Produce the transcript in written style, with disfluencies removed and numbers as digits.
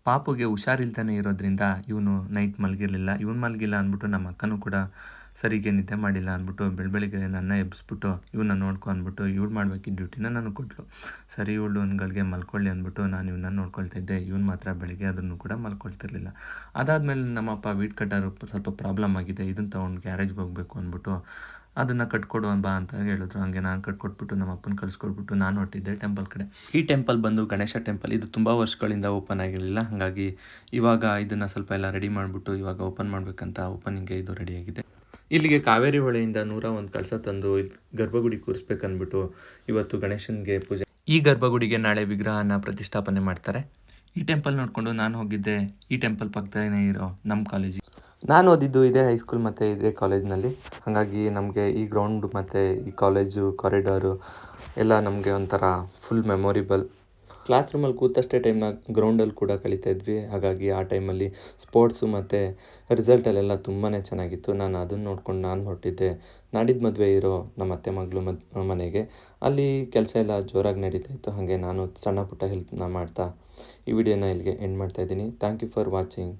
ಪಾಪುಗೆ ಹುಷಾರಿಲ್ತಾನೆ ಇರೋದ್ರಿಂದ ಇವನು ನೈಟ್ ಮಲಗಿರಲಿಲ್ಲ. ಇವನು ಮಲಗಿಲ್ಲ ಅಂದ್ಬಿಟ್ಟು ನಮ್ಮ ಅಕ್ಕನೂ ಕೂಡ ಸರಿಗೆ ನಿದ್ದೆ ಮಾಡಿಲ್ಲ ಅಂದ್ಬಿಟ್ಟು ಬೆಳಗ್ಗೆ ನನ್ನ ಎಬ್ಬಿಸ್ಬಿಟ್ಟು ಇವನ್ನ ನೋಡ್ಕೊ ಅಂದ್ಬಿಟ್ಟು ಇವಳು ಮಾಡಬೇಕಿದ್ದ ಡ್ಯೂಟಿನ ನನಗೆ ಕೊಟ್ಟಳು. ಸರಿ ಇವಳು ಒಂದುಗಳಿಗೆ ಮಲ್ಕೊಳ್ಳಿ ಅಂದ್ಬಿಟ್ಟು ನಾನು ಇವನ್ನ ನೋಡ್ಕೊಳ್ತಾ ಇದ್ದೆ. ಇವನು ಮಾತ್ರ ಬೆಳಗ್ಗೆ ಅದನ್ನು ಕೂಡ ಮಲ್ಕೊಳ್ತಿರ್ಲಿಲ್ಲ. ಅದಾದಮೇಲೆ ನಮ್ಮಪ್ಪ ವೀಟ್ ಕಟ್ಟರ್ ಸ್ವಲ್ಪ ಪ್ರಾಬ್ಲಮ್ ಆಗಿದೆ, ಇದನ್ನು ತೊಗೊಂಡು ಗ್ಯಾರೇಜ್ಗೆ ಹೋಗಬೇಕು ಅಂದ್ಬಿಟ್ಟು ಅದನ್ನು ಕಟ್ಕೊಡು ಬಾ ಅಂತ ಹೇಳಿದ್ರು. ಹಾಗೆ ನಾನು ಕಟ್ಕೊಟ್ಬಿಟ್ಟು ನಮ್ಮ ಅಪ್ಪನ ಕಳಿಸ್ಕೊಟ್ಬಿಟ್ಟು ನಾನು ಹೊಟ್ಟಿದ್ದೆ ಟೆಂಪಲ್ ಕಡೆ. ಈ ಟೆಂಪಲ್ ಬಂದು ಗಣೇಶ ಟೆಂಪಲ್. ಇದು ತುಂಬ ವರ್ಷಗಳಿಂದ ಓಪನ್ ಆಗಿರಲಿಲ್ಲ. ಹಾಗಾಗಿ ಇವಾಗ ಇದನ್ನು ಸ್ವಲ್ಪ ಎಲ್ಲ ರೆಡಿ ಮಾಡಿಬಿಟ್ಟು ಇವಾಗ ಓಪನ್ ಮಾಡಬೇಕಂತ ಓಪನಿಂಗ್ಗೆ ಇದು ರೆಡಿಯಾಗಿದೆ. ಇಲ್ಲಿಗೆ ಕಾವೇರಿ ಹೊಳೆಯಿಂದ 101 ಕಳಸ ತಂದು ಗರ್ಭಗುಡಿ ಕೂರಿಸ್ಬೇಕಂದ್ಬಿಟ್ಟು ಇವತ್ತು ಗಣೇಶನಿಗೆ ಪೂಜೆ. ಈ ಗರ್ಭಗುಡಿಗೆ ನಾಳೆ ವಿಗ್ರಹನ ಪ್ರತಿಷ್ಠಾಪನೆ ಮಾಡ್ತಾರೆ. ಈ ಟೆಂಪಲ್ ನೋಡಿಕೊಂಡು ನಾನು ಹೋಗಿದ್ದೆ ಈ ಟೆಂಪಲ್ ಪಕ್ಕದಲ್ಲೇ ಇರೋ ನಮ್ಮ ಕಾಲೇಜಿಗೆ. ನಾನು ಓದಿದ್ದು ಇದೇ ಹೈಸ್ಕೂಲ್ ಮತ್ತು ಇದೇ ಕಾಲೇಜ್ನಲ್ಲಿ. ಹಾಗಾಗಿ ನಮಗೆ ಈ ಗ್ರೌಂಡ್ ಮತ್ತು ಈ ಕಾಲೇಜು ಕಾರಿಡಾರು ಎಲ್ಲ ನಮಗೆ ಒಂಥರ ಫುಲ್ ಮೆಮೊರಿಬಲ್. ಕ್ಲಾಸ್ ರೂಮಲ್ಲಿ ಕೂತಷ್ಟೇ ಟೈಮ್ನ ಗ್ರೌಂಡಲ್ಲಿ ಕೂಡ ಕಳೀತಾ ಇದ್ವಿ. ಹಾಗಾಗಿ ಆ ಟೈಮಲ್ಲಿ ಸ್ಪೋರ್ಟ್ಸು ಮತ್ತು ರಿಸಲ್ಟಲ್ಲೆಲ್ಲ ತುಂಬಾ ಚೆನ್ನಾಗಿತ್ತು. ನಾನು ಅದನ್ನು ನೋಡ್ಕೊಂಡು ನಾನು ಹೊರಟಿದ್ದೆ ನಾಡಿದ್ದು ಮದುವೆ ಇರೋ ನಮ್ಮ ಅತ್ತೆ ಮಗಳು ಮನೆಗೆ. ಅಲ್ಲಿ ಕೆಲಸ ಎಲ್ಲ ಜೋರಾಗಿ ನಡೀತಾ ಇತ್ತು. ಹಾಗೆ ನಾನು ಸಣ್ಣ ಪುಟ್ಟ ಹೆಲ್ಪ್ನ ಮಾಡ್ತಾ ಈ ವಿಡಿಯೋನ ಇಲ್ಲಿಗೆ ಎಂಡ್ ಮಾಡ್ತಾಯಿದ್ದೀನಿ. Thank you for watching.